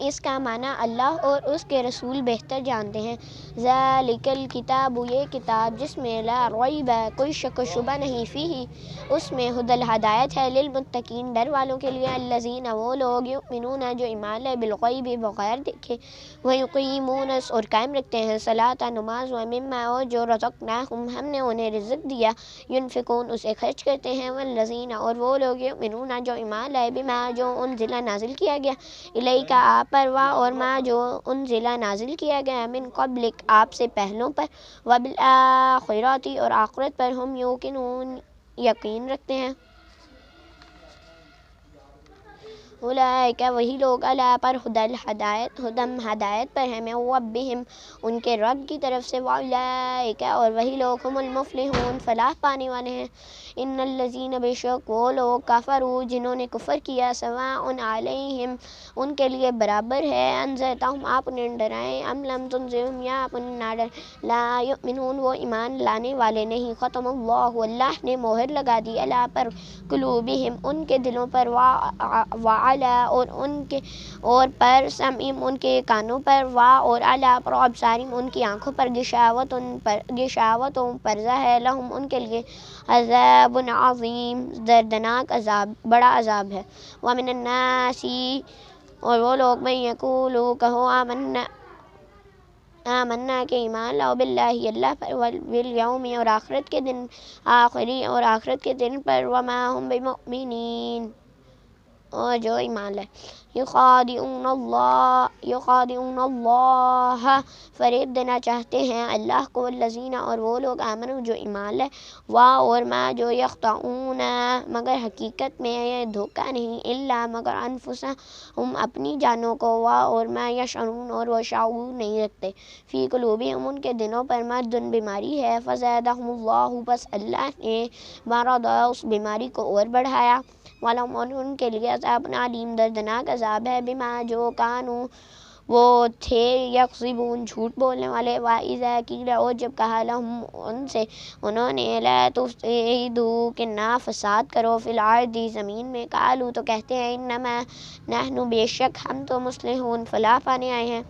اس کا معنی اللہ اور اس کے رسول بہتر جانتے ہیں۔ ذالک الکتاب، یہ کتاب جس میں لا ریب، کوئی شک و شبہ نہیں، فیہ، اس میں ہدی، ہدایت ہے، للمتقین، ڈر والوں کے لیے، الذین، وہ لوگ، یؤمنون، جو ایمان لائے، بالغیب، بغیر دیکھے، ویقیمون، اور قائم رکھتے ہیں، صلاۃ، نماز، ومما، اور جو رزقناہم، ہم نے انہیں رزق دیا، ینفقون، اسے خرچ کرتے ہیں، والذین، اور وہ لوگ، یؤمنون، جو ایمان لائے، بما، جو انزل، نازل کیا گیا، الیک، آپ پر، اور ما، جو انزل، نازل کیا گیا، من قبلک، آپ سے پہلوں پر، وبالآخرۃ، اور آخرت پر، ہم یوقنون، یقین رکھتے ہیں۔ اولئک، وہی لوگ، علی، پر، ہدایت پر ہیں، من ربہم، ان کے رب کی طرف سے، واولئک، اور وہی لوگ، ہم المفلحون، فلاح پانے والے ہیں۔ ان الذین، بے شک وہ لوگ، کفروا، جنہوں نے کفر کیا، سواء علیہم، ان کے لیے برابر ہے، انذرتہم، آپ انہیں ڈرائیں، ام لم تنذرہم، یا آپ انہیں نہ ڈرائیں، لا یؤمنون، وہ ایمان لانے والے نہیں۔ ختم اللہ، اللہ نے مہر لگا دی، علی، پر، قلوبہم، ان کے دلوں پر، وعلی، اور پر، سمعہم، ان کے کانوں پر، اور علی، پر، ابصارہم، ان کی آنکھوں پر، غشاوۃ، پردہ ہے، لہم، ان کے لیے، عذاب عظیم، دردناک عذاب، بڑا عذاب ہے۔ ومن الناس، اور وہ لوگ، من یقول، کہو، آمنا، کہ ایمان لاؤ، باللہ، اللہ پر، والیوم، اور آخرت کے دن، اور آخرت کے دن پر، وما ہم بمؤمنین، اور جو ایمان لائے، یخادعون اللہ، فریب دینا چاہتے ہیں اللہ کو، والذین، اور وہ لوگ، آمنوا، جو ایمان لائے، اور ما، جو، یخدعون، مگر حقیقت میں یہ دھوکہ نہیں، الا، مگر، انفسہم، اپنی جانوں کو، اور ما یشعرون، اور وہ شعور نہیں رکھتے، فی قلوبہم، ان کے دلوں پر، مرض، بیماری ہے، فزادہم اللہ، بس اللہ نے مرض، اس بیماری کو اور بڑھایا، وَلَهُمْ، اور ان کے لیے، عذاب علیم، دردناک عذاب ہے، بما، جو، کانوا، وہ تھے، یکذبون، جھوٹ بولنے والے، وَإِذَا قِیلَ، اور جب کہا، لہم، ان سے، انہوں نے، لا تفسدوا، کہ نہ فساد کرو، فی الارض، زمین میں، قالوا، تو کہتے ہیں، انما نحن، بے شک ہم تو، مصلحون، فلاح پانے آئے ہیں،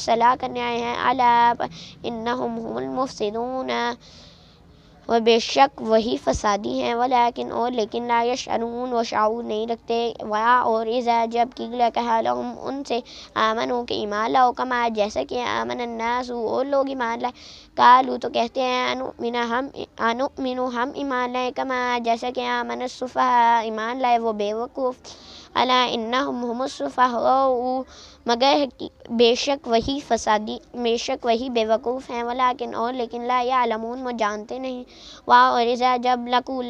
صلاح کرنے آئے ہیں، الا، انہم هم المفسدون، اور بے شک وہی فسادی ہیں، ولیکن، اور لیکن، لا یشعرون، وہ شعور نہیں رکھتے، اور اذا، جب قیل، کہا، لہم، ان سے، آمنوا، کہ ایمان لاؤ، کما، جیسا کہ، آمن الناس، اور لوگ ایمان لائے، قالوا، تو کہتے ہیں، انؤمن، ہم ایمان لائے، کما، جیسا کہ، آمن السفہاء، ایمان لائے وہ بے وقوف، الا انہم هم السفہاء، مگر بے شک وہی بے وقوف ہیں، ولیکن، اور لیکن، لا یعلمون، وہ جانتے نہیں، اور اذا، جب، لقوا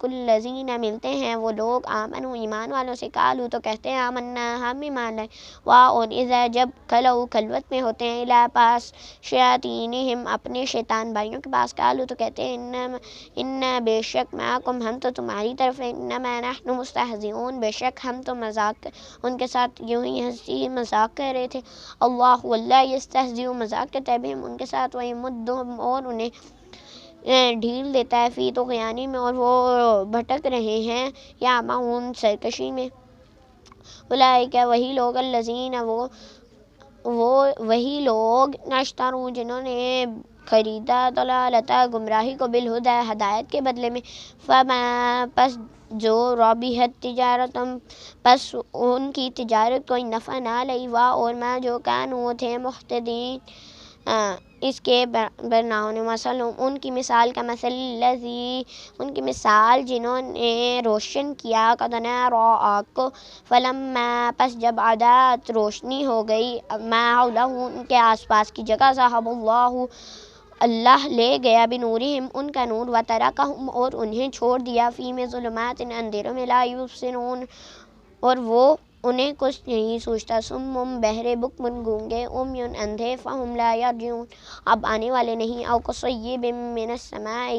الذین، ملتے ہیں وہ لوگ، آمنوا، ایمان والوں سے، قالوا، تو کہتے ہیں، آمنا، ہم ایمان لائے، اور اذا، جب، خلوا، خلوت میں ہوتے ہیں، الی، پاس، شیاطینہم، اپنے شیطان بھائیوں کے پاس، قالوا، تو کہتے ہیں، انا، بے شک، معکم، ہم تو تمہاری طرف ہیں، انما نحن مستہزئون، بے شک ہم تو مذاق، ان کے ساتھ یوں ہی ہنسی مذاق کر رہے تھے، اللہ، یستہزئ، مذاق کرتا ہے، بہم، ان کے ساتھ، ویمدہم، اور انہیں ڈھیل دیتا ہے، فی طغیانہم، اور وہ بھٹک رہے ہیں، یعمہون، سرکشی میں، اولئک، وہی لوگ، الذین، وہی لوگ، اشتروا، جنہوں نے خریدا، ضلالۃ، گمراہی کو، بالہدی، ہدایت کے بدلے میں، فما، پس، جو، ربحت تجارتہم، پس ان کی تجارت کوئی نفع نہ لئی، اور ما، جو، کانوا، تھے، مہتدین، اس کے برنا ہونے، مثلہم، ان کی مثال، کا مثل الذی، ان کی مثال، جنہوں نے روشن کیا، قد نار، آگ کو، فلما، پس جب، اضاءت، روشنی ہو گئی، ما حولہ، ان کے آس پاس کی جگہ، ذہب اللہ لے گیا، بنورہم، ان کا نور، وترکہم، اور انہیں چھوڑ دیا، فی، میں، ظلمات، اندھیروں میں، لا یبصرون، اور وہ انہیں کچھ نہیں سوچتا، صم، بہرے، بکم، گونگے، عمی، اندھے، فہم، لا یرجعون، اب آنے والے نہیں، او کصیب من السماء،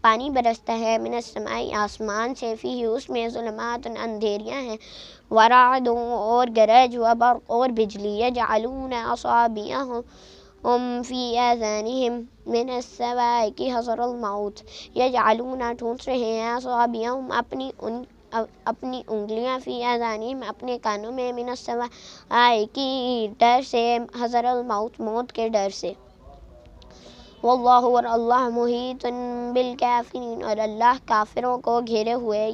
پانی برستا ہے، من السماء، آسمان سے، فیہ، اس میں، ظلمات، اندھیریاں ہیں، ورعد، اور گرج، وبرق، اور بجلی، یجعلون اصابعہم فی آذانہم من الصواعق حذر الموت، یجعلون، ٹھونس رہے ہیں، اصابعہم، اپنی اپنی انگلیاں فی آذانہم اپنے کانوں میں، من السماء کی ڈر سے، حذر الموت موت کے ڈر سے۔ واللہ اور اللہ محیط بالکافرین اور اللہ کافروں کو گھیرے ہوئے،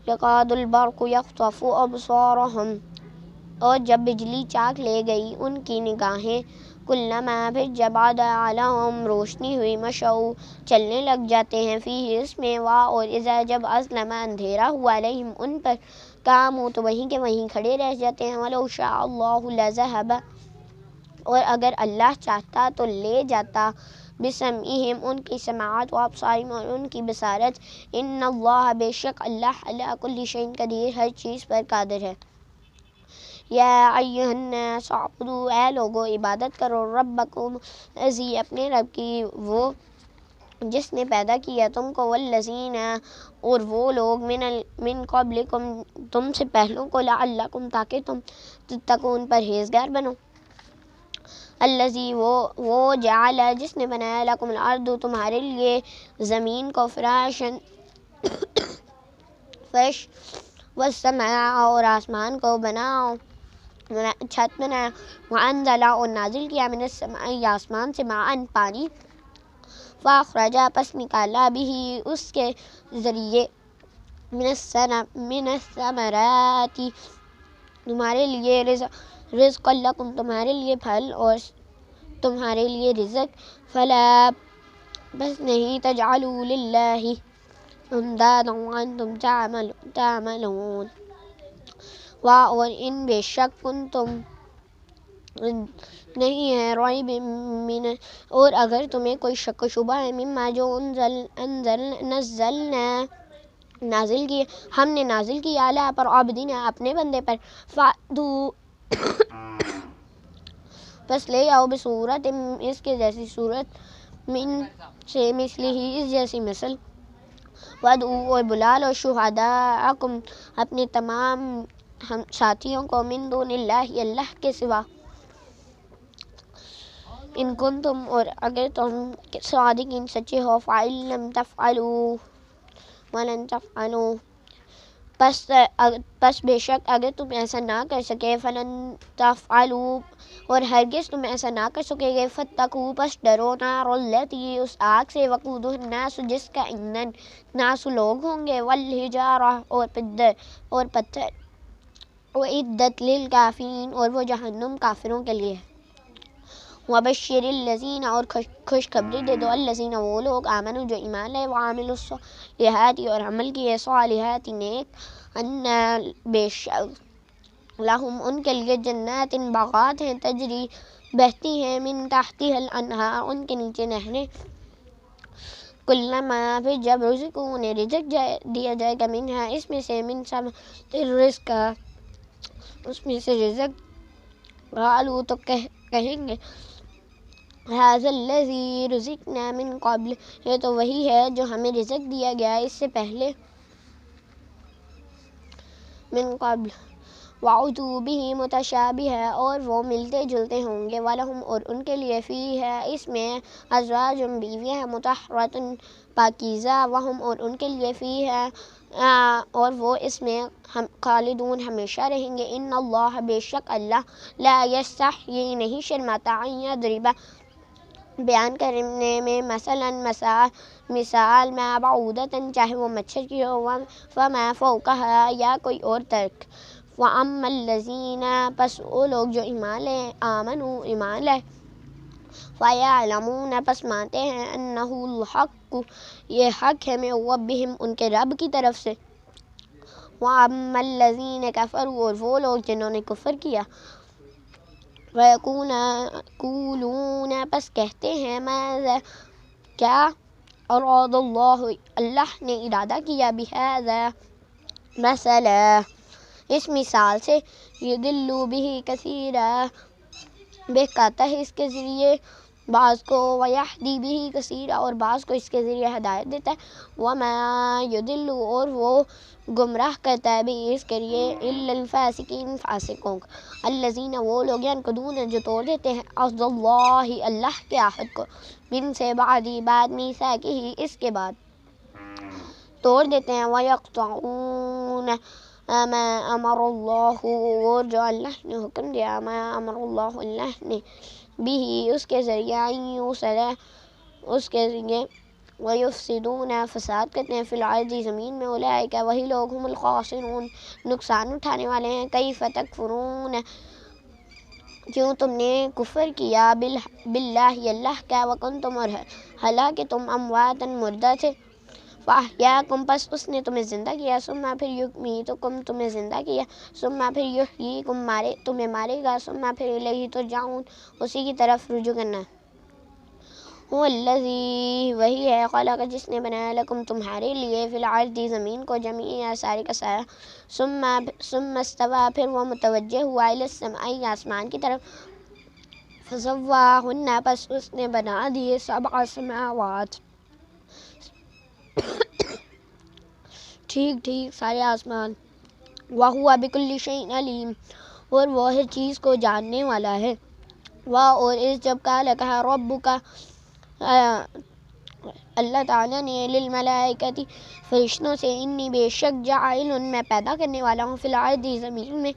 یکاد البرق یخطف ابصارہم اور جب بجلی چاک لے گئی ان کی نگاہیں، کلما پھر جب عدا لہم روشنی ہوئی، مشوا چلنے لگ جاتے ہیں، فیہ اس میں، اور اذا جب اظلم اندھیرا ہوا علیہم ان پر، قاموا تو وہیں کے وہیں کھڑے رہ جاتے ہیں، ولو شاء اللہ لذہب اور اگر اللہ چاہتا تو لے جاتا، بسمعہم ان کی سماعت، وابصارہم اور ان کی بصارت، ان اللہ بے شک اللہ علی کل شیء قدیر ہر چیز پر قادر ہے۔ یا ایھا الناس اعبدوا اے لوگو عبادت کرو، ربکم الذی اپنے رب کی، وہ جس نے پیدا کیا تم کو، والذین اور وہ لوگ، من قبلکم تم سے پہلوں کو، لعلکم تاکہ تم تتقون پرہیزگار بنو۔ الذی وہ جعل جس نے بنایا، لکم الارض تمہارے لیے زمین کو، فراشن فرش، والسماء اور آسمان کو بناؤ چھت بنایا، وانزل اور نازل کیا، من السماء آسمان سے، ماء پانی، فاخرج پس نکالا بھی اس کے ذریعے، من الثمرات تمہارے لیے، رزق لکم تمہارے لیے پھل اور تمہارے لیے رزق، فلا بس نہیں، تجعلوا للہ اندادا وانتم تعلمون، اور ان بے شک کنتم نہیں ہے، ریب من اور اگر تمہیں کوئی شک و شبہ ہے، مما جو نزلنا نازل کیے ہم نے نازل کیا، علی پر عبدنا اپنے بندے پر، فأتوا بس لے آؤ، بصورت اس کے جیسی صورت، من سے مثلہ اس جیسی مثل، وادعوا اور بلا لو، شہداءکم اپنے تمام ساتھیوں کو، من دون اللہ اللہ کے سوا، ان کنتم اور اگر تم صادقین سچے ہو، فإن لم تفعلوا ولن تفعلوا پس بے شک اگر تم ایسا نہ کر سکے، فلن تفعلوا اور ہرگز تم ایسا نہ کر سکے گے، فاتقوا پس ڈرو، نار التی اس آگ سے، وقودها الناس جس کا ایندھن ناس لوگ ہوں گے، والحجارہ اور پتھر، اعدت للکافرین اور وہ جہنم کافروں کے لیے ہے۔ وبشر الذین اور خوشخبری دے دو، الذین وہ لوگ، آمنوا جو ایمان لائے، وعملوا الصالحات اور عمل کیے، صالحات نیک، ان بے شک لہم ان کے لیے، جنات باغات ہیں، تجری بہتی ہیں، من تحتها الانہار ان کے نیچے نہریں، کلما پھر جب رزقوا انہیں رزق دیا جائے گا، منہا اس میں سے، من ثمرات الرزق اس میں سے رزق، قالوا تو کہیں گے، ھذا الذی رزقنا من قبل یہ تو وہی ہے جو ہمیں رزق دیا گیا اس سے پہلے، من قبل، وَأُتُوا بِهِ مُتَشَابِهًا اور وہ ملتے جلتے ہوں گے، وَلَهُمْ اور ان کے لیے، فیہا اس میں، ازواج بیویاں، مطہرۃ پاکیزہ، وَهُمْ اور ان کے لیے، فیہا اور وہ اس میں، خالدون ہمیشہ رہیں گے، ان اللہ بے شک اللہ، لا یستحیی نہیں شرماتا، ان یضرب بیان کرنے میں، مثال ما بعودۃ چاہے وہ مچھر کی ہو، فما فوقها یا کوئی اور ترک، وَأَمَّا الَّذِينَ پس وہ لوگ جو ایمان لے، آمنوا ایمان لائے، فَيَعْلَمُونَ پس مانتے ہیں، أَنَّهُ الْحَقُّ یہ حق ہے، من ربہم ان کے رب کی طرف سے، وَأَمَّا الَّذِينَ كَفَرُوا اور وہ لوگ جنہوں نے کفر کیا، وَيَقُولُونَ پس کہتے ہیں، ماذا کیا، اراد اللہ اللہ نے ارادہ کیا، بہذا مثلا اس مثال سے، یضل بہ کثیرا بہکاتا ہے اس کے ذریعے بعض کو، ویہدی بہ کثیرا اور بعض کو اس کے ذریعے ہدایت دیتا ہے، وما یضل اور وہ گمراہ کرتا ہے، بھی اس کے لیے، الا الفاسقین فاسقوں کو، الذین وہ لوگ، ینقضون جو توڑ دیتے ہیں، عہد اللہ اللہ کے عہد کو، من سے بعد میثاقہ اس کے بعد، توڑ دیتے ہیں، وَيَقْطَعُونَ مَا أَمَرَ اللَّهُ، اور جو اللہ نے حکم دیا، ما امر اللہ، اللہ نے بھی اس کے ذریعہ، یوصل اس کے ذریعے، وَيُفْسِدُونَ فساد کرتے ہیں، فی الارض زمین میں، اولئک وہی لوگ، ہم الخاسرون نقصان اٹھانے والے ہیں، کیف تکفرون کیوں تم نے کفر کیا، باللہ اللہ کا، وکنتم اور حالانکہ تم امواتا مردہ تھے، فاحیاکم پس اس نے تمہیں زندہ کیا، ثم پھر یمیتکم تمہیں زندہ کیا، ثم پھر یحییکم تمہیں مارے گا، ثم پھر الیہ ترجعون اسی کی طرف رجوع کرنا۔ هو الذی وہی ہے، خلق جس نے بنایا، لکم تمہارے لیے، فی الارض زمین کو، جمیعا سارے کا سارا، ثم استوی پھر وہ متوجہ ہوا، الی السماء آسمان کی طرف، فسواہن پس اس نے بنا دیے، سبع سماوات ٹھیک ٹھیک سارے آسمان، وَهُوَ بِكُلِّ شَيْءٍ علیم اور وہ ہر چیز کو جاننے والا ہے، اور اس جب کہا ربک اللہ تعالیٰ نے، للملائکۃ فرشتوں سے، انی بے شک، جاعل میں پیدا کرنے والا ہوں، فی الارض زمین میں،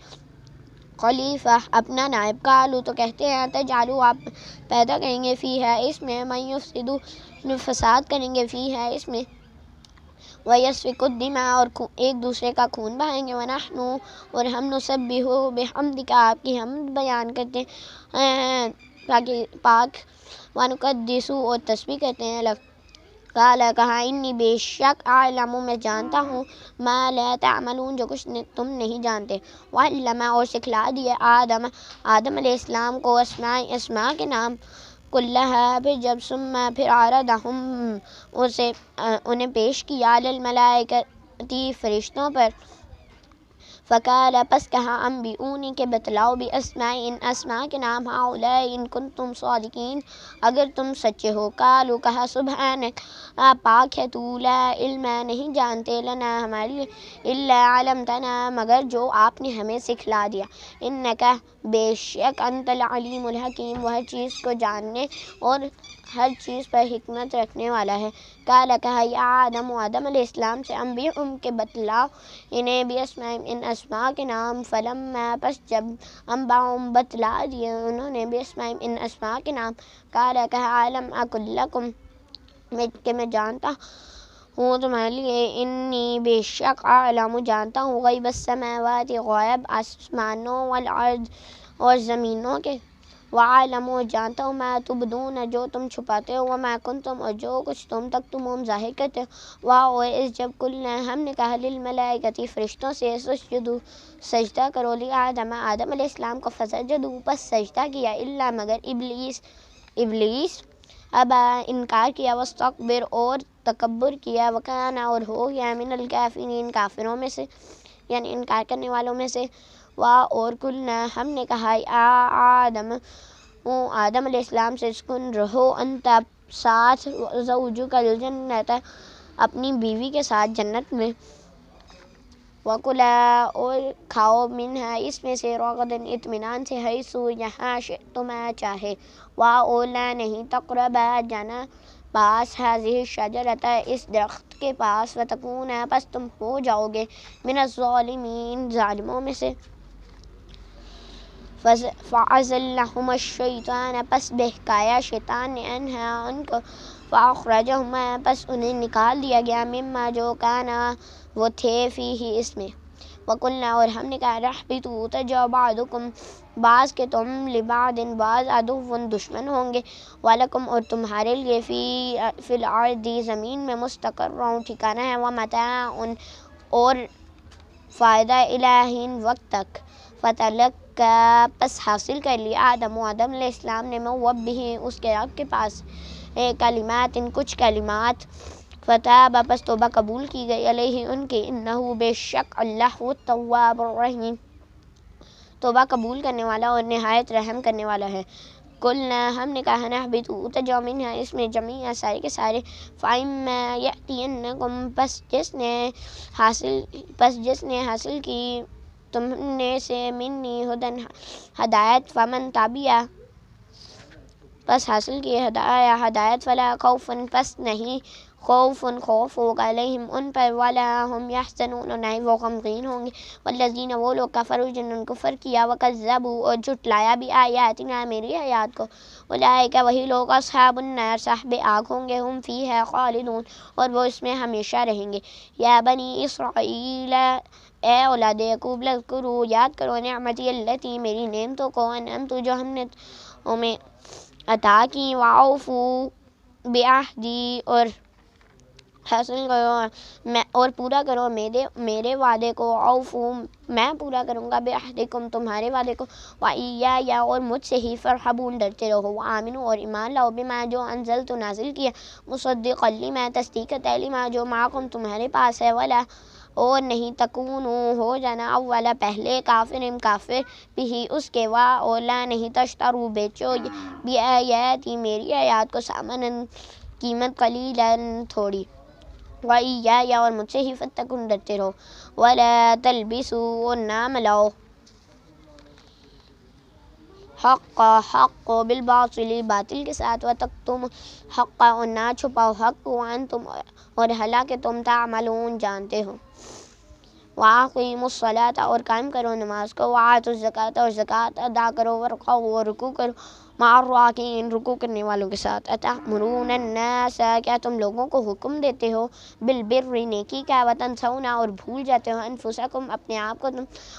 خلیفہ اپنا نائب، قالوا تو کہتے ہیں، تجعلوا آپ پیدا کریں گے، فیہا اس میں، من یفسد فساد کریں گے، فیہا اس میں، وَيَسْفِكُ الدِّمَاءَ اور ایک دوسرے کا خون بہائیں گے، وَنَحْنُ اور ہم، نُسَبِّحُ بِحَمْدِکَ آپ کی حمد بیان کرتے ہیں پاک، وَنُقَدِّسُ اور تسبیح کرتے ہیں، قال کہا، انی بے شک، اعلم میں جانتا ہوں، ما لا تعملون جو کچھ تم نہیں جانتے، وعلم اور سکھلا دیا، آدم علیہ السلام کو، اسماء کے نام، کلہا پھر جب، ثم پھر عرضہم انہیں پیش کیا، علی الملائکۃ فرشتوں پر، فقال پس کہا، انبئونی کہ بتلاؤ، باسماء ان اسماء کے نام، ہؤلاء ان کنتم صادقین اگر تم سچے ہو، قالوا کہا، سبحانک پاک ہے تو، لا علم نہیں جانتے، لنا ہمارے لیے، الا علمتنا مگر جو آپ نے ہمیں سکھلا دیا، انک بے شک، انت العلیم الحکیم وہ ہر چیز کو جاننے اور ہر چیز پر حکمت رکھنے والا ہے، قال کہا، یا آدم آدم علیہ السلام سے، انبئہم کہ بتلاؤ انہیں، باسماء ان اسماء کے نام، فلما پس جب، انبأہم بتلا دیے انہوں نے، باسماء ان اسماء کے نام، قال کہا، علم اقل لکم کہ میں جانتا ہوں تمہارے لیے، انی بے شک، اعلم جانتا ہوں، غیب السماوات غیب آسمانوں، والارض اور زمینوں کے، وعالم جانتا ہوں، ما تبدون جو تم چھپاتے ہو، وما کنتم اور جو کچھ تم تکتمون ظاہر کرتے ہو، اور اس جب قلنا ہم نے کہا، للملائکۃ فرشتوں سے، اسجدوا سجدہ کرو، لآدم آدم علیہ السلام کو، فسجدوا پس سجدہ کیا، الا مگر ابلیس ابا انکار کیا، واستکبر اور تکبر کیا، وکان اور ہو گیا، من الکافرین کافروں میں سے، یعنی انکار کرنے والوں میں سے، اور قلنا ہم نے کہا، آدم آدم علیہ السلام سے، اسکن رہو، انت ساتھ، زوجک الجنت اپنی بیوی کے ساتھ جنت میں، وَكُلَا اور کھاؤ، منہا اس میں سے، رغداً اطمینان سے، حیث یہاں، شئتما چاہے، وَأَوْلَا نہیں، تقربا جانا پاس، ہذہ الشجرۃ اس درخت کے پاس، فتکونا پس تم ہو جاؤ گے، من الظالمین ظالموں میں سے، فَأَزَلَّهُمَا الشَّيْطَانُ پس بہکایا شیطان نے، عنہا ان کو، فَأَخْرَجَهُمَا پس انہیں نکال دیا گیا، مما جو کانا وہ تھے، فیہ اس میں، وَقُلْنَا اور ہم نے کہا، اہبطوا اتر بعضکم بعض کے تم، لبعض بعض، عدو دشمن ہوں گے، وَلَکُمْ اور تمہارے لیے، فی الارض زمین میں، مستقر ٹھکانہ ہے، وَمَتَاعٌ اور فائدہ، الی حین وقت تک، فتلقا پس حاصل کر لیا، آدم علیہ السلام نے، من ربہ اس کے رب کے پاس، کلمات کچھ کلمات، فتاب پس توبہ قبول کی گئی، علیہ ان کے، انہ بے شک اللہ التواب الرحیم توبہ قبول کرنے والا اور نہایت رحم کرنے والا ہے، قلنا ہم نے کہا، اہبطوا اتر جاؤ، منہا اس میں، جمیعا سارے کے سارے، فإما یأتینکم پس جس نے حاصل کی تم نے سے، منی ہدن ہدایت، فمن تبع پس حاصل کی ہدایت، فلا خوف پس نہیں خوف ہوگا علیہم ان پر، ولا ہم یحزنون اور نہ ہی وہ غمگین ہوں گے، والذین وہ لوگ کفروا جنہوں نے کفر کیا، وکذبوا اور جھٹلایا بھی آیاتنا میری آیات کو، اولئک وہی لوگ اصحاب النار صاحب آگ ہوں گے، ہم فیہا خالدون اور وہ اس میں ہمیشہ رہیں گے۔ یا بنی اسرائیل اے اولاد یعقوب، اذکروا یاد کرو نعمتی التی میری نعمتوں کو، انعمت جو ہم نے تمہیں عطا کی، وأوفوا بعہدی اور حاصل کرو اور پورا کرو میرے وعدے کو، اوفو میں پورا کروں گا، بعہدکم تمہارے وعدے کو، وإیایا اور مجھ سے ہی فرحبون ڈرتے رہو، وآمنوا اور ایمان لاؤ، بما جو انزلت نازل کیا، مصدقا لما تصدیق لما جو معکم تمہارے پاس ہے، ولا اور نہیں تکونوا ہو جانا اولا پہلے کافر بھی اس کے، اور لا نہیں تشترو بیچو بیآیاتی میری آیات کو، ثمنا قیمت، قلیلا تھوڑی، وإیایا اور مجھ سے ہی فاتقون ڈرتے رہو، ولا تلبسوا اور نہ ملاؤ حق بالباطل باطل کے ساتھ، وتکتموا الحق اور نہ چھپاؤ حق، وانتم اور حالانکہ تم تعلمون جانتے ہو، وأقیموا الصلاۃ اور قائم کرو نماز کو، وآتوا الزکوٰۃ اور زکوٰۃ ادا کرو، وارکعوا اور رکوع کرو، مع الراکعین رکوع کرنے والوں کے ساتھ، اتأمرون الناس کیا تم لوگوں کو حکم دیتے ہو، بالبر نیکی کا، وتنسون اور بھول جاتے ہو، انفسکم اپنے آپ کو،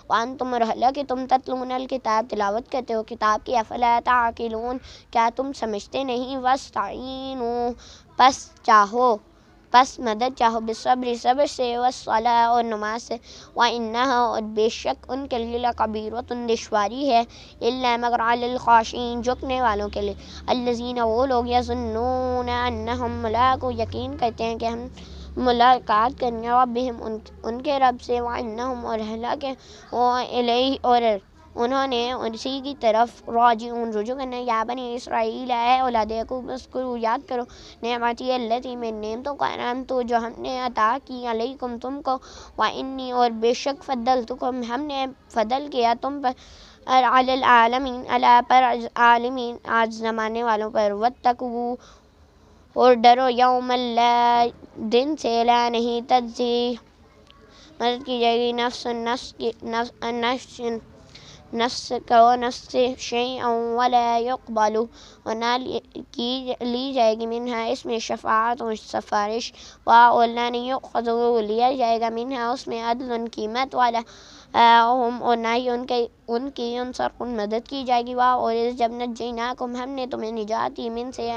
وانتم اور حالانکہ تم تتلون الکتاب تلاوت کرتے ہو کتاب کی، افلا تعقلون کیا تم سمجھتے نہیں، واستعینوا پس مدد چاہو، بالصبر صبر سے، والصلاۃ اور نماز سے، وإنہا اور بے شک ان کے لیے، لکبیرۃ دشواری ہے، الا مگر علی الخاشعین جھکنے والوں کے لیے، الذین وہ لوگ، یظنون انہم ملاقو یقین کرتے ہیں کہ ہم ملاقات کریں گے، ربہم ان کے رب سے، وانہم اور حالانکہ وہ الیہ اور انہوں نے اسی کی طرف، راجعون رجوع کرنا، یا بنی اسرائیل اے اولاد یعقوب، اذکروا یاد کرو نعمتی التی میری نعمتوں کو، انعمت جو ہم نے عطا کی، علیکم تم کو، وانی اور بے شک فضلتکم ہم نے فضل کیا تم پر، علی العالمین اللہ پر عالمین آج زمانے والوں پر، واتقوا اور ڈرو یوم لا دن سے، لا نہیں تجزی مدد کی جائے گی، نفس کو نفس سے، شیئا ولا یقبل اور نہ لی جائے گی، منہا اس میں شفاعت و سفارش، اور نہ نہیں یؤخذ لیا جائے گا، منہا اس میں عدل قیمت، والا ہم اور نہ ہی ان کی ینصرون مدد کی جائے گی، اور جب نجیناکم ہم نے تمہیں نجات دی، من سے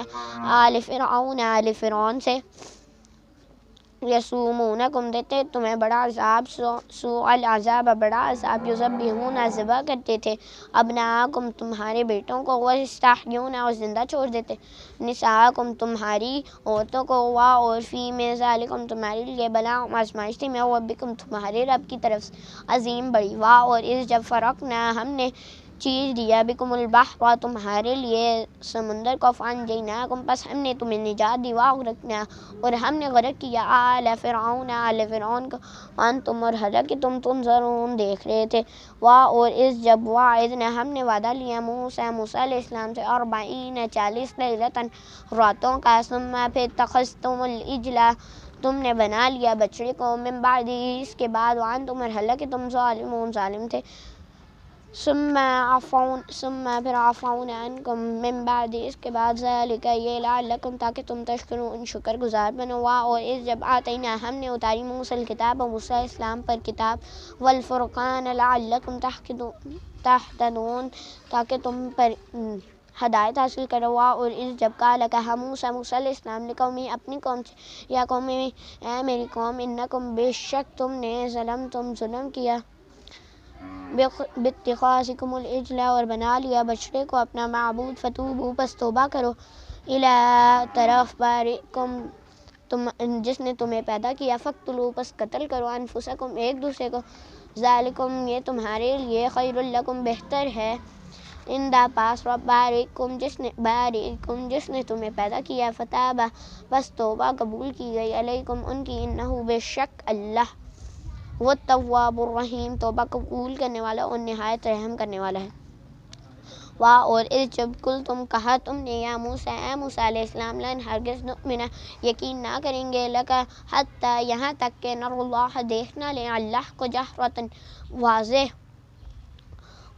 آل فرعون سے، یسومونکم دیتے تمہیں بڑا عذاب، سوء العذاب بڑا عذاب، یذبحون ذبح کرتے تھے، ابناءکم تمہارے بیٹوں کو، ویستحیون اور زندہ چھوڑ دیتے نساءکم تمہاری عورتوں کو، اور فی میں ذالکم تمہارے لیے بلاء آزمائش تھی، میں ربکم تمہارے رب کی طرف سے، عظیم بڑی، اور اس جب فرقنا ہم نے چیر دیا، بکم البحر تمہارے لیے سمندر کو، فانجیناکم پس ہم نے تمہیں نجات دی، واغرقنا اور ہم نے غرق کیا، آل فرعون کو، وانتم اور حالانکہ تم تنظرون دیکھ رہے تھے، اور اس جب وعدنا ہم نے وعدہ لیا موسیٰ علیہ السلام سے، 40 لیلۃ راتوں کا، ثم پھر اتخذتم العجل تم نے بنا لیا بچڑے کو، من بعد اس کے بعد، وانتم اور حالانکہ تم ظالم تھے، ثم پھر عفونا عنکم من بعد اس کے بعد، ذالک یہ، لعلکم تاکہ تم تشکرون شکر گزار بنو، اور اس جب آتینا ہم نے اتاری موسیٰ الکتاب موسیٰ علیہ السلام پر کتاب، والفرقان لعلکم تہتدون تاکہ تم پر ہدایت حاصل کرو، اور اس جب کہا موسیٰ علیہ السلام لقومہ اپنی قوم سے، یا قوم اے میری قوم، انکم بے شک تم نے ظلم کیا، باتخاذکم العجل اور بنا لیا بچڑے کو اپنا معبود، فتوبوا پس توبہ کرو، الی طرف بارئکم جس نے تمہیں پیدا کیا، فاقتلوا پس قتل کرو، انفسکم ایک دوسرے کو، ذالکم یہ تمہارے لیے، خیر لکم بہتر ہے، عند پاس رب بارئکم جس نے تمہیں پیدا کیا، فتاب بس توبہ قبول کی گئی، علیکم ان کی، انہ بے شک اللہ، وہ التواب الرحیم توبہ قبول کرنے والا اور نہایت رحم کرنے والا ہے، اور اس جب کل تم کہا تم نے یا موسیٰ اے موسیٰ علیہ السلام لن ہرگز نؤمن یقین نہ کریں گے لکا حتیٰ یہاں تک کہ نر اللہ دیکھنا لیں اللہ کو جہرتاً واضح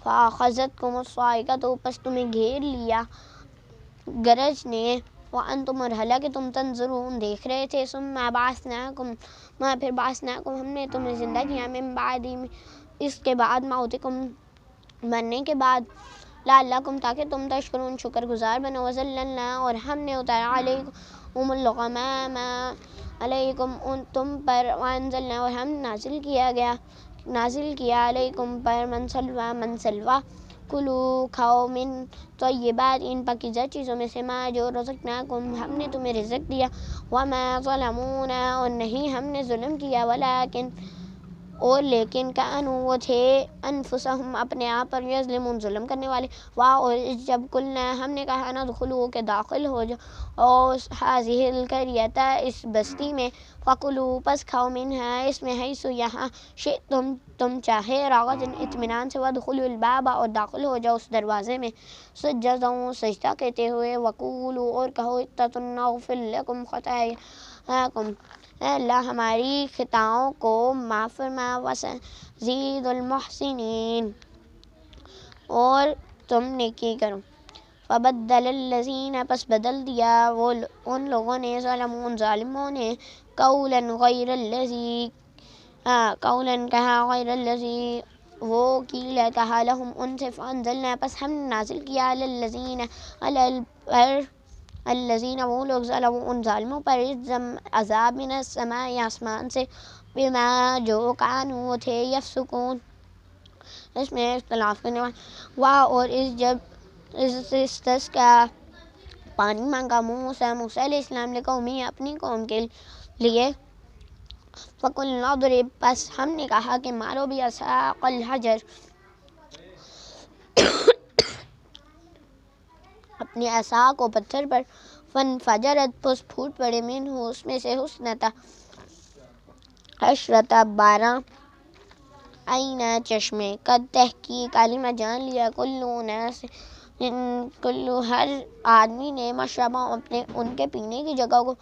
فاخذتکم الصاعقۃ پس تمہیں گھیر لیا گرج نے وانتم اور حالانکہ تم تنظرون دیکھ رہے تھے ثم بعثناکم پھر بعثناکم ہم نے تمہیں زندہ کیا من بعد اس کے بعد موتکم مرنے کے بعد لعلکم تاکہ تم تشکرون شکر گزار بنو وظللنا اور ہم نے اتارا علیکم الغمام علیکم تم پر وانزلنا اور ہم نازل کیا علیکم پر منسلوا کلو کھاؤ من طیبات ان پاکیزہ چیزوں میں سے ما جو رزقناکم ہم نے تمہیں رزق دیا وما ظلمونا اور نہیں ہم نے ظلم کیا لیکن کانوا وہ تھے انفسہم اپنے آپ پر یظلمون ظلم کرنے والے اور جب کلنا ہم نے کہا ندخلوا کہ داخل ہو جاؤ ہذہ القریۃ اس بستی میں فکلوا پس کھاؤ منہا اس میں حیث یہاں شئتم تم چاہے راغداً اطمینان سے وادخلوا الباب اور داخل ہو جاؤ اس دروازے میں سجداً سجدہ کہتے ہوئے وقولوا اور کہو اتقوا نغفر لکم خطایاکم اے اللہ ہماری خطاؤں کو معاف فرما وسنزید المحسنین اور تم نیکی کرو فبدل الذین پس بدل دیا وہ ان لوگوں نے ظالموں نے قولا کہا غیر الذی وہ قیل کہا لہم ان سے فانزلنا پس ہم نے نازل کیا الذین وہ لوگ ظلموا ان ظالموں پر عذاب من السماء آسمان سے بما جو کانوا تھے یفسقون اس میں اختلاف کرنے والے اور جب استسقا پانی مانگا موسیٰ علیہ السلام نے قومی اپنی قوم کے لیے فقلنا اضرب پس ہم نے کہا کہ مارو بعصاک الحجر اپنی عصا کو پتھر پر فانفجرت پس پھوٹ پڑے منہ اس میں سے عشرۃ 12 عینا چشمے قد تحقیق علم جان لیا کلو ہر آدمی نے مشربہ اپنے ان کے پینے کی جگہ کو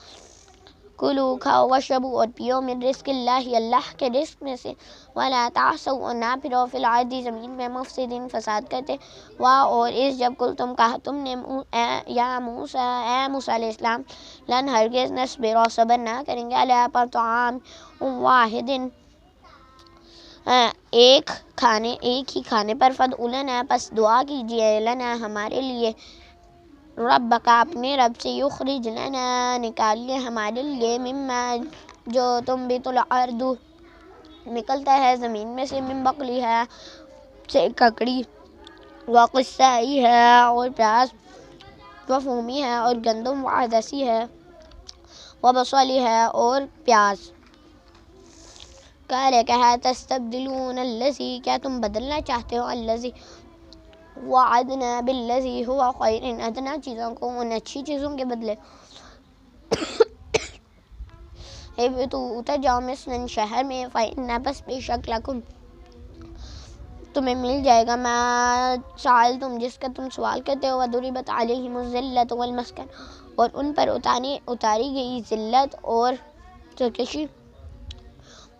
کلو کھاؤ وشربو اور پیو من رزق اللہ کے رزق میں سے ولا تعثوا اور نہ پھرو فی الارض زمین میں مفسدین فساد کرتے اور اس جب کل تم کہا تم نے یا موسیٰ اے موسیٰ علیہ السلام لن ہرگز نصبر صبر نہ کریں گے علی پر طعام واحد ایک ہی کھانے پر فادع لنا پس دعا کیجیے لنا ہمارے لیے ربک اپنے رب سے یخرج لنا نکالیے ہمارے لیے مما جو تنبت الارض نکلتا ہے زمین میں سے من بقلها سے ککڑی وقثائی ہے اور پیاز وفومی ہے اور گندم وعدسی ہے وبصلی ہے اور پیاز قال کہا تستبدلون الذی کیا تم بدلنا چاہتے ہو الذی وعدنا بالذی ہوا خیر ادنا چیزوں کو ان اچھی چیزوں کے بدلے تو اتر جاؤ مثلا شہر میں فإن بس بے شک لکم تمہیں مل جائے گا ما سال تم جس کا تم سوال کرتے ہو وضربت علیہم الذلۃ والمسکن اور ان پر اتاری گئی ذلت اور سرکشی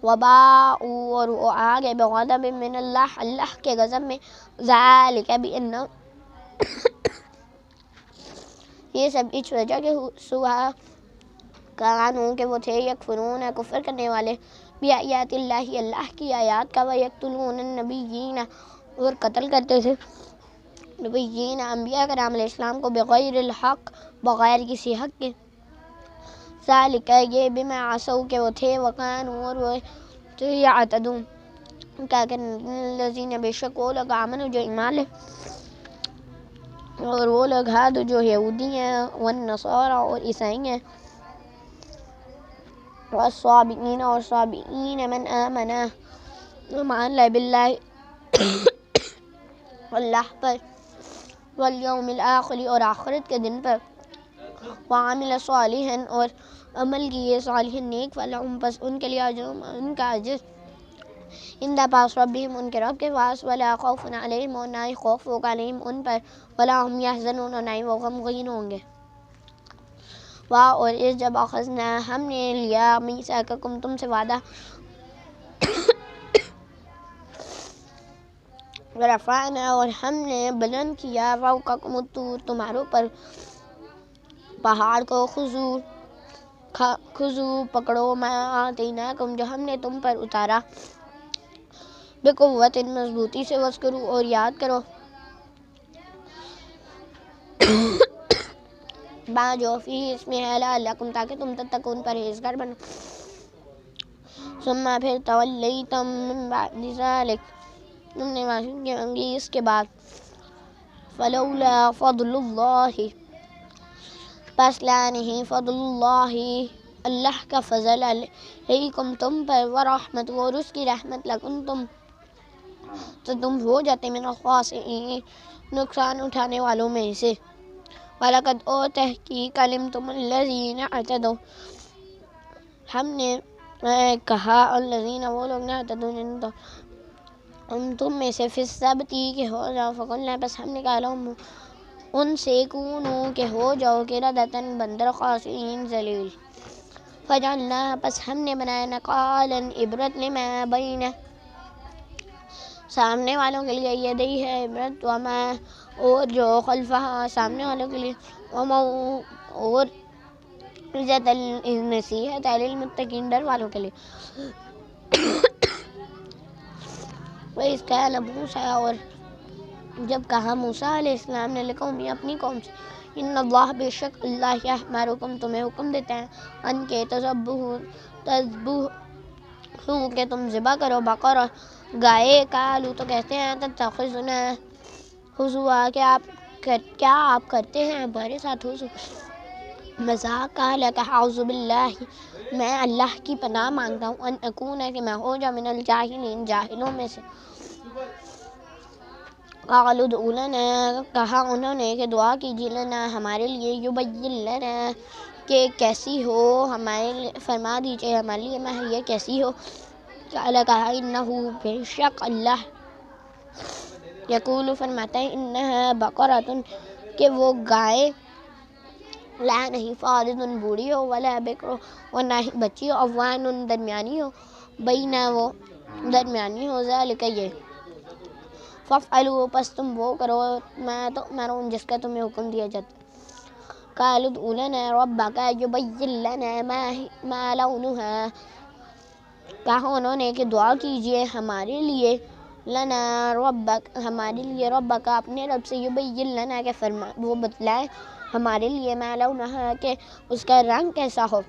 وباءوا اور وہ آگے بغضب من اللہ کے غضب میں ذالک بأنہ یہ سب اس وجہ کے سوا کانوں کہ وہ تھے یکفرون کفر کرنے والے بآیات اللہ کی آیات کا ویقتلون النبیین اور قتل کرتے تھے نبیین انبیاء کرام علیہ السلام کو بغیر الحق بغیر کسی حق کے ذالک یہ بما عصوا کہ وہ تھے وکانوا اور وہ یعتدون کیا کرنے الذین بے شک وہ لوگ آمنوا جو ایمان لے اور وہ لوگ ہادو جو یہودی ہیں والنصارى اور عیسائی ہیں والصابئین اور صابئین من آمنا مان لائے باللہ اللہ پر والیوم الآخر اور آخرت کے دن پر وعمل صالحا اور عمل کیے صالح نیک فلہم پس ان کے لیے اجر ان کا اجر عند پاس ربہم ان کے رب کے پاس، ولا خوف علیہم اور نہ ہی خوف ہوگا علیہم ان پر، ولا ہم یحزنون اور نہ ہی وہ غمگین ہوں گے۔ اور اس جب اخذنا ہم نے لیا میثاقکم تم سے وعدہ، ورفعنا اور ہم نے بلند کیا فوقکم الطور تمہارے اوپر پہاڑ کو، خذوا پکڑو ما آتیناکم جو ہم نے تم پر اتارا، بقوت مضبوطی سے، واذکروا اور یاد کرو ما جو فیہ اس میں ہے لعلکم تاکہ تم تتقون پرہیزگار بنو۔ ثم پھر تولیتم من بعد ذلک تم نے معصوم کی اس کے بعد، فلولا فضل اللہ پس لا نہیں فضل اللہ اللہ کا فضل علیکم تم پر، ورحمت اور اس کی رحمت، لکنتم تو تم ہو جاتے من الخاسرین نقصان اٹھانے والوں میں سے۔ وَلَقَدْ اور تحقیق علمتم الذین اعتدوا ہم نے کہا الذین وہ لوگ نہ اعتدوا تم میں سے فی السبتی کہ ہو جاؤ، فقلنا بس ہم نے کہا لہم ان سے کونو کہ ہو جاؤ قردۃ بندر خاسئین ذلیل، فجعلنا پس ہم نے بنایا نکالا عبرت لما بین سامنے والوں کے لیے، یدئی ہے عبرت، وما اور جو خلفہا سامنے والوں کے لیے، وما اور عزت نصیحت للمتقین ڈر والوں کے لیے۔ وَإِذْ قَالَ مُوسیٰ اور جب کہا موسیٰ علیہ السلام نے لقومہ اپنی قوم سے، ان اللہ بے شک اللہ یأمرکم تمہیں حکم دیتا ہے، ان کے تذبحوا کہ تم ذبح کرو بقرہ گائے، قالوا تو کہتے ہیں تتخذنا ہزوا کیا آپ کرتے ہیں ہمارے ساتھ ہزو مذاق، قال کہا اعوذ باللہ میں اللہ کی پناہ مانگتا ہوں، ان اکون کہ میں ہو جاؤں من الجاہلین جاہلوں میں سے۔ قالوا ادع لنا کہا انہوں نے کہ دعا کیجیے لنا ہمارے لیے، یبین لنا کہ کیسی ہو ہمارے لیے، فرما دیجیے ہمارے لیے مہیا کیسی ہو۔ قال کہا انہو بے شک اللہ، یقول فرماتا ہے انہا بقرۃ کہ وہ گائے، لا نہیں فارض بوڑھی ہو، ولا بکر اور نہ ہی بچی ہو، عوان درمیانی ہو، بینا وہ درمیانی ہو، ذالک یہ، فافعلوا پس تم وہ کرو ما تؤمرون جس کا تمہیں حکم دیا جاتا۔ قالوا ادع لنا ربک یبین لنا ما لونها کہا انہوں نے کہ دعا کیجیے ہمارے لیے، لنا ربک ہمارے لیے، ربک اپنے رب سے، یبین لنا کہ وہ بتلائے ہمارے لیے، ما لونها کہ اس کا رنگ کیسا ہو۔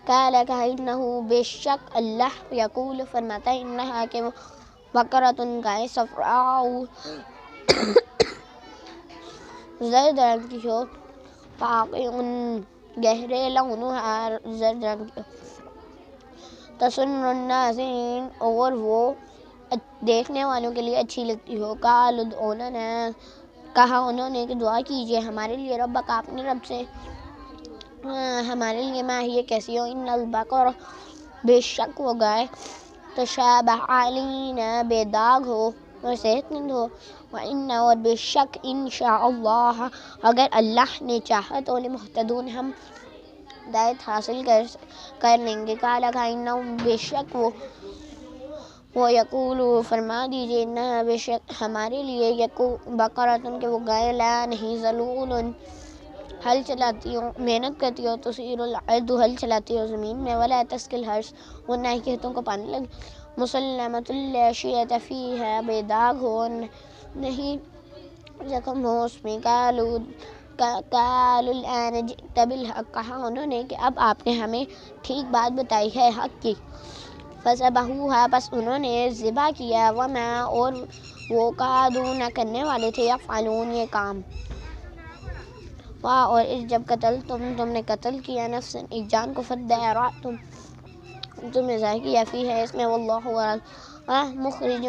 قال کہا انہو بے شک اللہ، یقول فرماتا ہے انہا کہ وہ بقرۃ گائے، صفراء زرد رنگ کی ہو، فاقع گہرے لونها زرد رنگ کی ہو، تسر الناظرین اور وہ دیکھنے والوں کے لیے اچھی لگتی ہو۔ قالوا ادع لنا کہا انہوں نے کہ دعا کیجیے ہمارے لیے، ربک اپنے رب سے، ہمارے لیے ما ہی کیسی ہو، ان البقرہ بے شک وہ گائے، تشابہ علینا بے داغ ہو اور صحت مند ہو، وَإِنَّ اور بے شک انشاء اللہ اگر اللہ نے چاہا تو لمہتدون ہم ہدایت حاصل کر لیں گے۔ قال کہا انہم بے شک وہ یقول فرما دیجیے انہا بے شک ہمارے لیے بقرۃ کہ وہ گائے، لا نہیں ذلول ہل چلاتی ہو، محنت کرتی ہو، تثیر الارض ہل چلاتی ہو زمین میں، ولا تسقی الحرث اور نہ ہی کھیتوں کو پانی لگے، مسلمۃ لا شیۃ فیہا بے داغ ہو نہیں زخم ہو اس میں۔ قالوا الآن جئت بالحق کہا انہوں نے کہ اب آپ نے ہمیں ٹھیک بات بتائی ہے حق کی۔ فذبحوها پس انہوں نے ذبح کیا، وما اور وہ قعدوا نہ کرنے والے تھے، یفعلون یہ کام۔ اور اس جب تم نے قتل کیا نفسا ایک جان کو، فادارأتم تم نے ظاہر کیا فی ہے اس میں، واللہ مخرج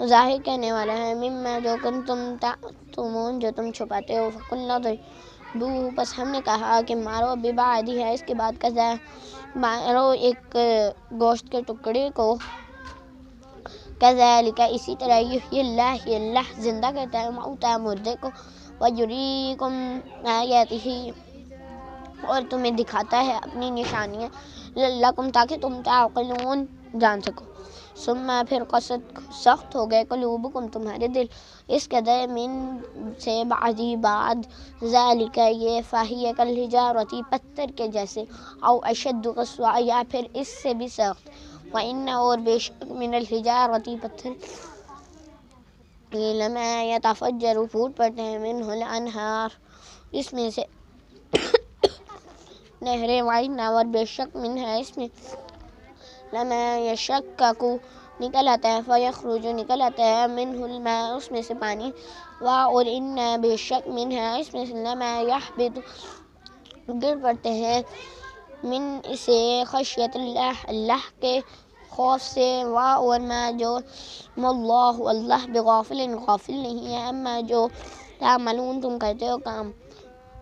ظاہر کرنے والا ہے، مما جو کنتم تکتمون جو تم چھپاتے ہو۔ فقلنا اضربوہ پس ہم نے کہا کہ مارو، ببعضہا اس کے بعد، مارو ایک گوشت کے ٹکڑے کو، کذالک اسی طرح یحیی اللہ یہ اللہ زندہ کرتا ہے موتا مردے کو، ویریکم آیاتہ اور تمہیں دکھاتا ہے اپنی نشانیاں، لعلکم تاکہ تم تعقلون جان سکو، ثم پھر قست سخت ہو گئے قلوبکم تمہارے دل، اس قدر من سے بعدی بعد، ذالک یہ فہی کالحجارۃ پتھر کے جیسے، او اشد قسوہ یا پھر اس سے بھی سخت، وَإِنَّ اور بے شک من الحجارۃ پتھر، لما یتفجر پھوٹ پڑتے ہیں منہ الانہار اس میں سے نہریں، وَإِنَّ اور بے شک منہا اس میں لما یشقق نکل آتا ہے، فیخرج نکل آتا ہے منہ الماء اس میں سے پانی، اور ان بے شک منہا اس میں سے لما یحبط گر پڑتے ہیں من اسے خشیت اللہ اللہ کے خوف سے، اور ما جو اللہ اللہ بغافل غافل نہیں ہے، اما جو تعملون تم کرتے ہو کام،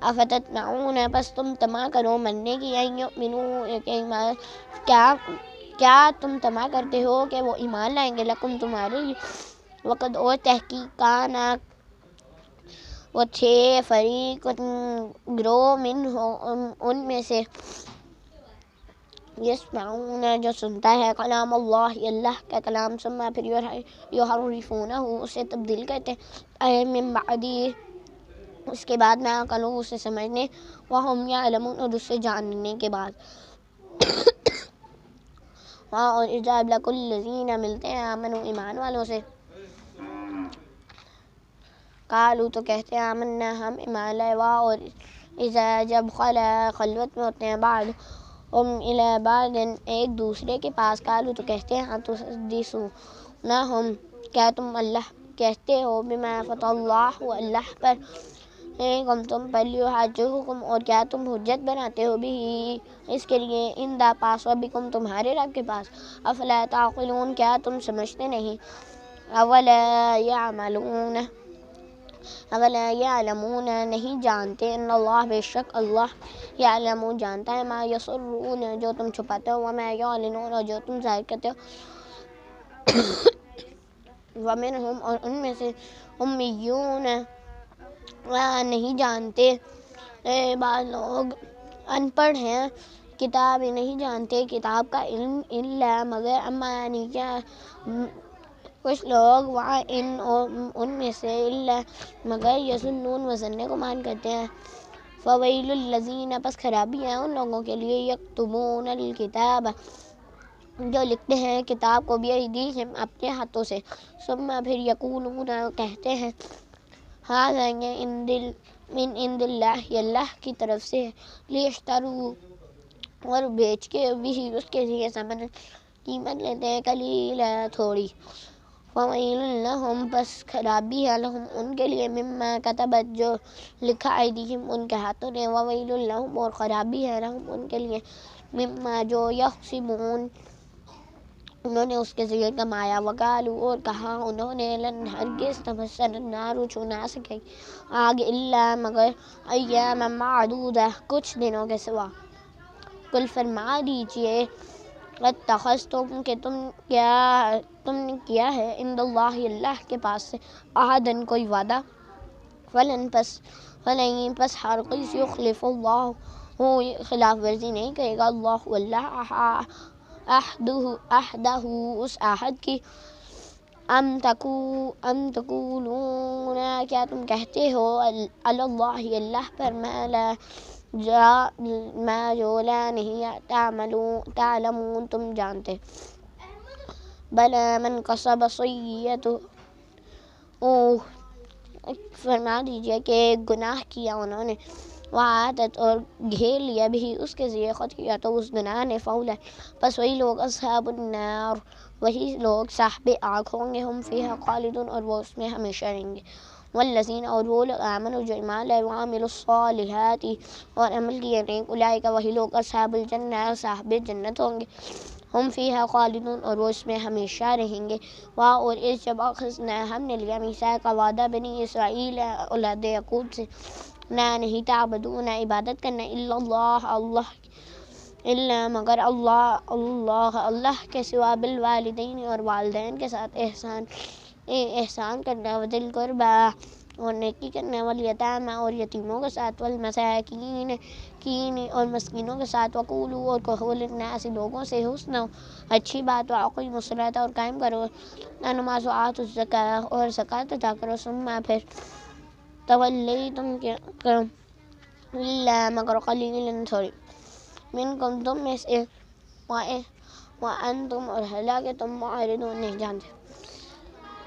افتطمعون پس تم طمع کرو مرنے کی، ان یؤمنوا کیا تم طمع کرتے ہو کہ وہ ایمان لائیں گے، لکم تمہارے لیے، وقد اور تحقیق کانا وہ تھے فریق گروہ منہم ان میں سے، یسمعون جو سنتا ہے کلام اللہ اللہ کا کلام، ثم پھر یحرفونہ اسے تبدیل کرتے ہیں، من بعدی اس کے بعد میں عقلوا اسے سمجھنے، وہم یعلمون اور اسے جاننے کے بعد، اور اذا لقوا الذین ملتے ہیں آمنوا ایمان والوں سے، قالوا تو کہتے ہیں آمنا ہم ایمان لائے، اور اذا جب خلا خلوت میں ہوتے ہیں بعد الی بعد ایک دوسرے کے پاس، قالوا تو کہتے ہیں اتحدثونہم کیا تم اللہ کہتے ہو، بما فتح اللہ اللہ پر تم پر، لیحاجوکم اور کیا تم حجت بناتے ہو بھی اس کے لیے، عند پاس ربکم تمہارے رب کے پاس، افلا تعقلون کیا تم سمجھتے نہیں، اولا یعلمون نہیں جانتے، ان اللہ بے شک اللہ یعلم جانتا ہے، ما یسرون جو تم چھپاتے ہو، وما یعلنون اور جو تم ظاہر کرتے ہو، ومنہم اور ان میں سے امیون نہیں جانتے، بعض لوگ ان پڑھ ہیں، کتاب نہیں جانتے کتاب کا علم، الا مگر امانیہ کچھ لوگ، وہاں ان میں سے الا مگر یظنون وظن گمان کرتے ہیں، فویل الذین پس خرابی ہے ان لوگوں کے لیے، یکتبون الکتاب جو لکھتے ہیں کتاب کو، بایدیہم اپنے ہاتھوں سے، ثم پھر یقولون کہتے ہیں ھذا یہ من عند اللہ یہ اللہ کی طرف سے، لیشتروا اور بیچ کے بھی اس کے لیے ثمن قیمت لیتے ہیں، قلیلا تھوڑی، فویل لہم پس خرابی ہے لہم ان کے لیے، مما کتبت جو لکھا ایدیہم ان کے ہاتھوں نے، وویل لہم اور خرابی ہے لہم ان کے لیے، مما جو یکسبون انہوں نے اس کے ذریعے کمایا، وقالوا اور کہا انہوں نے لن ہرگز تمسنا النار چھو نہ سکے آگ الا مگر ایاما معدودہ کچھ دنوں کے سوا، قل فرما دیجئے اتخذتم کہ تم نے کیا ہے عند اللہ اللہ کے پاس سے عہدن کوئی وعدہ، فلن پس ہرگز یخلف اللہ خلاف ورزی نہیں کرے گا اللہ اللہ عہدہ اس عہد کی، ام تقولون کیا تم کہتے ہو علی اللہ اللہ پر ما جو لا نہیں تعلمون تم جانتے، بلا من کسب سیئۃ فرما دیجئے کہ گناہ کیا انہوں نے، وعادت اور گھیر لیا بھی اس کے ذریعے خطیئت اس گناہ نے، فاولئک پس وہی لوگ اصحاب النار وہی لوگ صاحب آگ ہوں گے، ہم فیہا خالدون اور وہ اس میں ہمیشہ رہیں گے، والذین اور وہ لوگ آمنوا جو ایمان لائے، وعملوا الصالحات اور عمل کیے نیک، اولئک وہی لوگ اصحاب الجنہ صاحب جنت ہوں گے، ہم فیہا خالدون اور وہ اس میں ہمیشہ رہیں گے، اور اس جب اخذنا ہم نے لیا میثاق کا وعدہ بنی اسرائیل اولاد یعقوب سے، نہیں تعبدون عبادت کرنا الا اللہ اللہ اللہ مگر اللہ کے سوا بالوالدین اور والدین کے ساتھ احسان کرنا، وذی القربیٰ اور نیکی کرنا، والیتامى اور یتیموں کے ساتھ، والمساکین اور مسکینوں کے ساتھ، وقولوا اور کہو للناس لوگوں سے حسنا اچھی بات، واقیموا الصلاۃ اور قائم کرو نماز، وآتوا الزکاۃ اور زکوٰۃ ادا کرو، ثم پھر تولیتم الا مگر قلیل تھوڑی منکم تم میں سے، وانتم اور حالانکہ تم معرضون نہیں جانتے،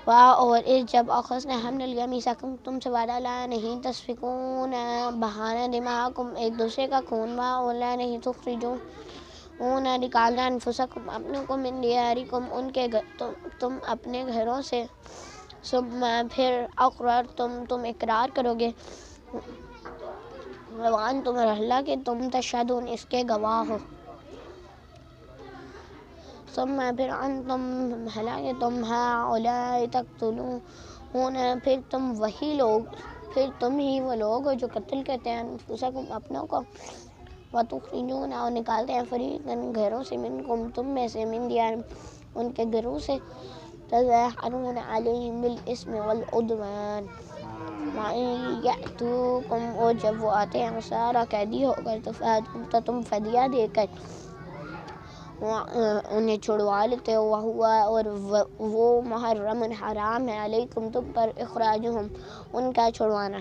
اور جب اخذنا ہم نے لیا میثاقکم تم سے وعدہ، لا نہیں تسفکون بہانا دماءکم ایک دوسرے کا خون، اور لا نہیں تخرجون نکالنا انفسکم اپنوں کو، من دیارکم ان کے تم اپنے گھروں سے، ثم پھر اقررتم تم اقرار کرو گے، وانتم اور حالانکہ تم تشہدون اس کے گواہ ہو، ثم پھر انتم حالانکہ تم ہؤلاء تقتلون پھر تم ہی وہ لوگ ہو جو قتل کرتے ہیں انفسکم اپنوں کو، وتخرجون اور نکالتے ہیں فریقا گھروں سے، منکم تم میں سے، من دیارہم ان کے گھروں سے، تظاہرون علیہم بالاسم والعدوان، وَإِن یأتوکم اور جب وہ آتے ہیں اسارا قیدی ہو کر، تو تم فدیہ دے کر انہیں چھڑوا لیتے ہو، اور وہ محرم حرام ہے، علیکم تم پر، اخراجہم ان کا چھڑوانا،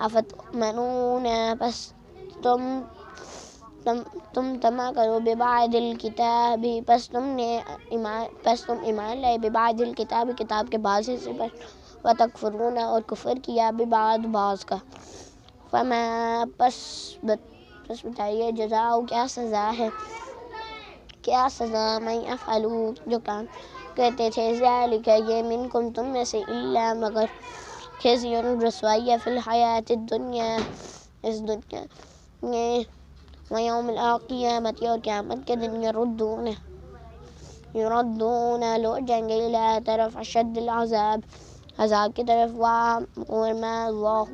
افتؤمنون پس تم طمع کرو، ببعض الکتاب پس تم ایمان لائے، ببعض الکتاب کتاب کے بعض حصے پر، وتکفرون اور کفر کیا، ببعض بعض کا، فما پس بتائیے، جزاؤ کیا سزا ہے، کیا سزا، من یفعل جو کام کرتے تھے، ذلک یہ، منکم تم میں سے، الا مگر خزی رسوائی، فی الحیات الدنیا اس دنیا میں، ویوم القیامت اور قیامت کے دن، یردون لوٹ جائیں گے، الی طرف اشد العذاب عذاب کی طرف، اور ما اللہ